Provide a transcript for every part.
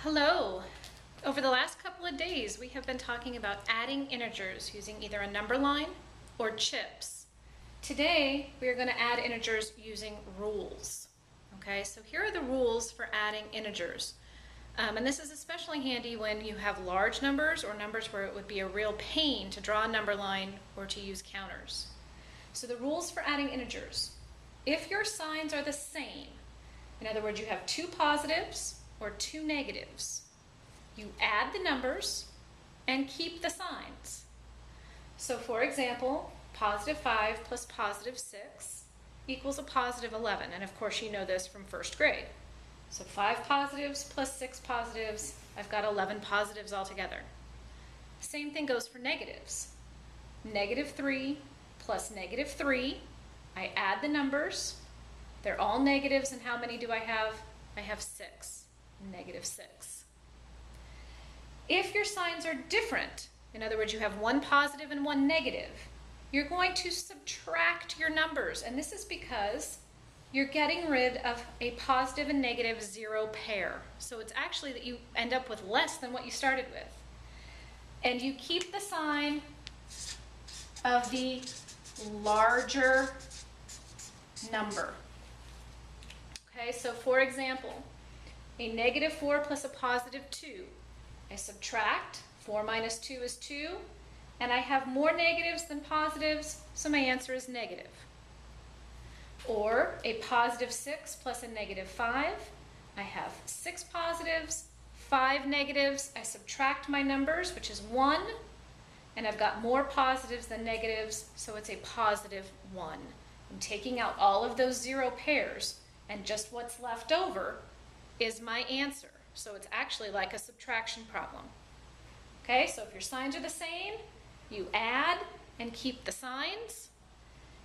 Hello. Over the last couple of days, we have been talking about adding integers using either a number line or chips. Today, we are going to add integers using rules. Okay, so here are the rules for adding integers. And this is especially handy when you have large numbers or numbers where it would be a real pain to draw a number line or to use counters. So the rules for adding integers. If your signs are the same, in other words, you have two positives or two negatives, you add the numbers and keep the signs. So for example, positive 5 plus positive 6 equals a positive 11. And of course you know this from first grade. So 5 positives plus 6 positives, I've got 11 positives altogether. Same thing goes for negatives. Negative 3 plus negative 3, I add the numbers. They're all negatives, and how many do I have? I have 6. Negative 6. If your signs are different, in other words, you have one positive and one negative, you're going to subtract your numbers. And this is because you're getting rid of a positive and negative zero pair. So it's actually that you end up with less than what you started with. And you keep the sign of the larger number. Okay, so for example, a negative 4 plus a positive 2. I subtract, 4 minus 2 is 2, and I have more negatives than positives, so my answer is negative. Or a positive 6 plus a negative 5. I have 6 positives, 5 negatives. I subtract my numbers, which is 1, and I've got more positives than negatives, so it's a positive 1. I'm taking out all of those zero pairs, and just what's left over is my answer. So it's actually like a subtraction problem. Okay, so if your signs are the same, you add and keep the signs.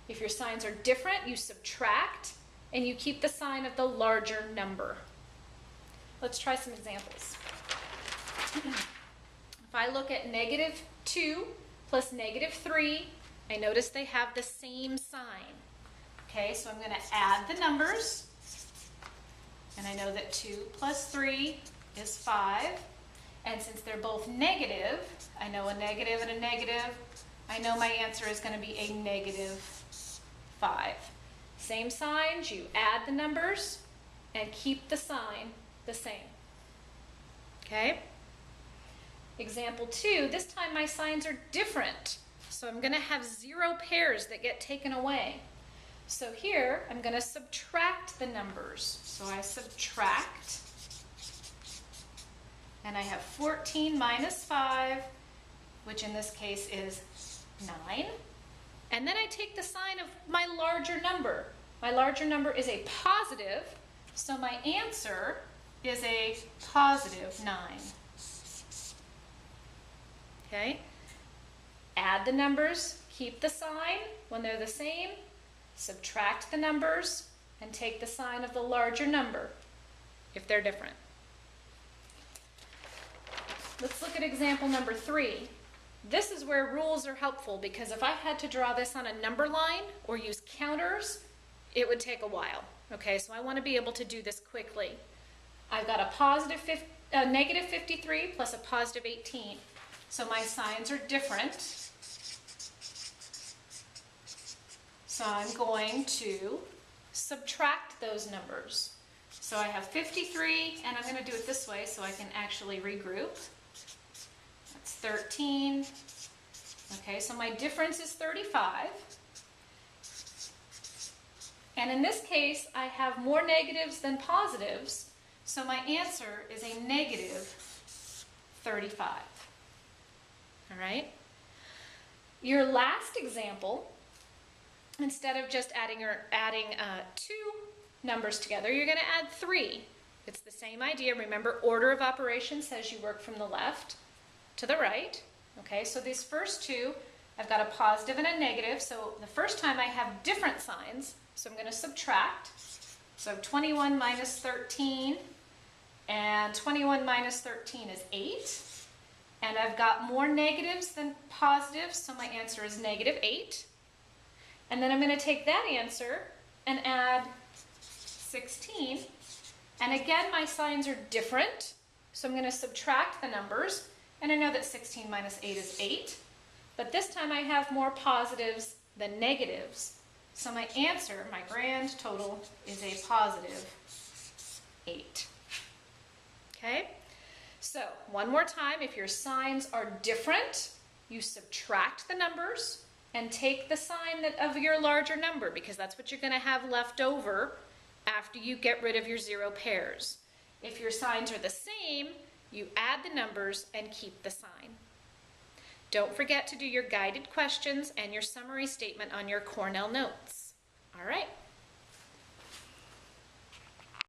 If your signs are different, you subtract and you keep the sign of the larger number. Let's try some examples. If I look at negative 2 plus negative 3, I notice they have the same sign. Okay, so I'm going to add the numbers. And I know that 2 plus 3 is 5. And since they're both negative, I know a negative and a negative. I know my answer is going to be a negative 5. Same signs, you add the numbers and keep the sign the same. Okay? Example 2, this time my signs are different. So I'm going to have zero pairs that get taken away. So here, I'm going to subtract the numbers. So I subtract, and I have 14 minus 5, which in this case is 9. And then I take the sign of my larger number. My larger number is a positive, so my answer is a positive 9. Okay? Add the numbers, keep the sign when they're the same. Subtract the numbers and take the sign of the larger number if they're different. Let's look at example number 3. This is where rules are helpful, because if I had to draw this on a number line or use counters, it would take a while. Okay, so I want to be able to do this quickly. I've got a negative 53 plus a positive 18. So my signs are different. So I'm going to subtract those numbers. So I have 53, and I'm going to do it this way so I can actually regroup. That's 13. Okay, so my difference is 35. And in this case, I have more negatives than positives, so my answer is a negative 35. All right? Your last example, instead of just adding two numbers together, you're going to add 3. It's the same idea. Remember, order of operations says you work from the left to the right. Okay, so these first two, I've got a positive and a negative. So the first time I have different signs, so I'm going to subtract. So 21 minus 13, and 21 minus 13 is 8. And I've got more negatives than positives, so my answer is negative 8. And then I'm going to take that answer and add 16. And again, my signs are different. So I'm going to subtract the numbers, and I know that 16 minus 8 is 8, but this time I have more positives than negatives. So my answer, my grand total, is a positive 8. Okay? So one more time, if your signs are different, you subtract the numbers and take the sign of your larger number, because that's what you're going to have left over after you get rid of your 0 pairs. If your signs are the same, you add the numbers and keep the sign. Don't forget to do your guided questions and your summary statement on your Cornell notes. All right.